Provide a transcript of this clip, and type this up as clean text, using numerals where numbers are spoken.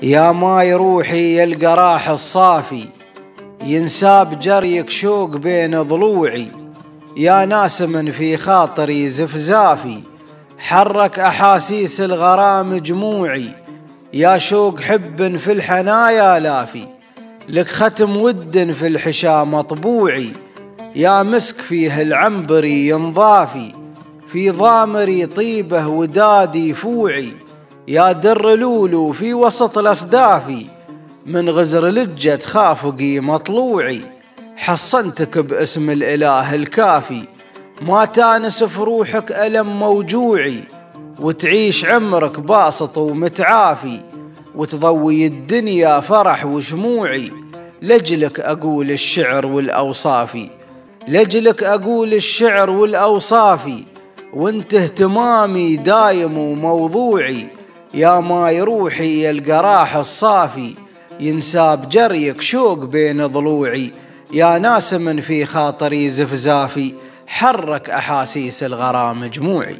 يا ماي روحي يا القراح الصافي، ينساب جريك شوق بين ضلوعي. يا ناسم في خاطري زفزافي، حرك أحاسيس الغرام جموعي. يا شوق حب في الحنايا لافي، لك ختم ود في الحشا مطبوعي. يا مسك فيه العنبري ينضافي، في ضامري طيبه ودادي فوعي. يا در لولو في وسط الأصدافي، من غزر لجة خافقي مطلوعي. حصنتك باسم الإله الكافي، ما تانس في روحك ألم موجوعي. وتعيش عمرك باسط ومتعافي، وتضوي الدنيا فرح وشموعي. لجلك أقول الشعر والأوصافي، لجلك أقول الشعر والأوصافي، وانت اهتمامي دايم وموضوعي. يا ماي روحي يا القراح الصافي، ينساب جريك شوق بين ضلوعي. يا ناسم في خاطري زفزافي، حرك أحاسيس الغرام جموعي.